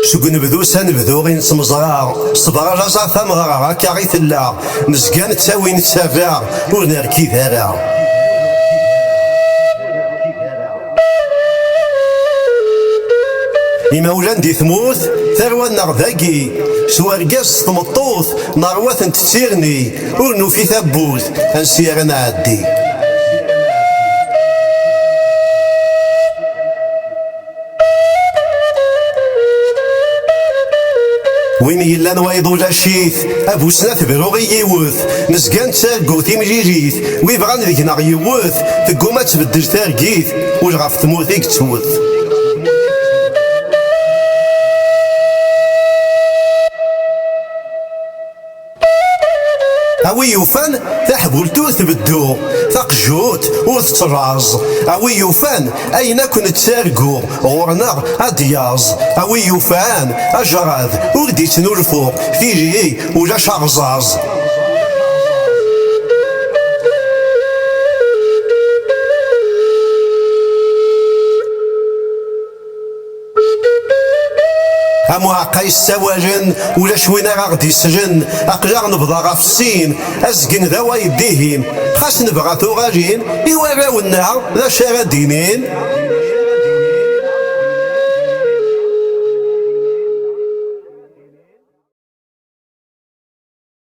سوق نبذو سنبذو غي نسمزرا صبغا رازا ثمغرا هكا غي تلا نزكا نتساوي نتسافع ور نركي ذارا. إمولان دي ثموث ثروة نغذاكي سوارقاس تمطوث نروات تسيرني ور نوفي ثبوث انسير نعدي. وين يلان وايضو لاشيث ابو سنات بروغي يوث نسقان تساقو تيمجيجيث ويبغان ذيكنا يوث تقوما تبدل تارقيث وجغاف تموثيك تسوث. أوي يوفان تحبولتو تبدو تقجوت وتتراز. أوي يوفان أين كنت تسارقو غورنا أدياز. أوي يوفان أجراذ ورديت نولفو فيجي ولا شغزاز. أمواقع السواجن ولا شوينا غادي السجن أقجار نبضى غاف السين أزقن ذا يديهين خاص نبغى ثغاجين إوا راونا ذا شا غادينين.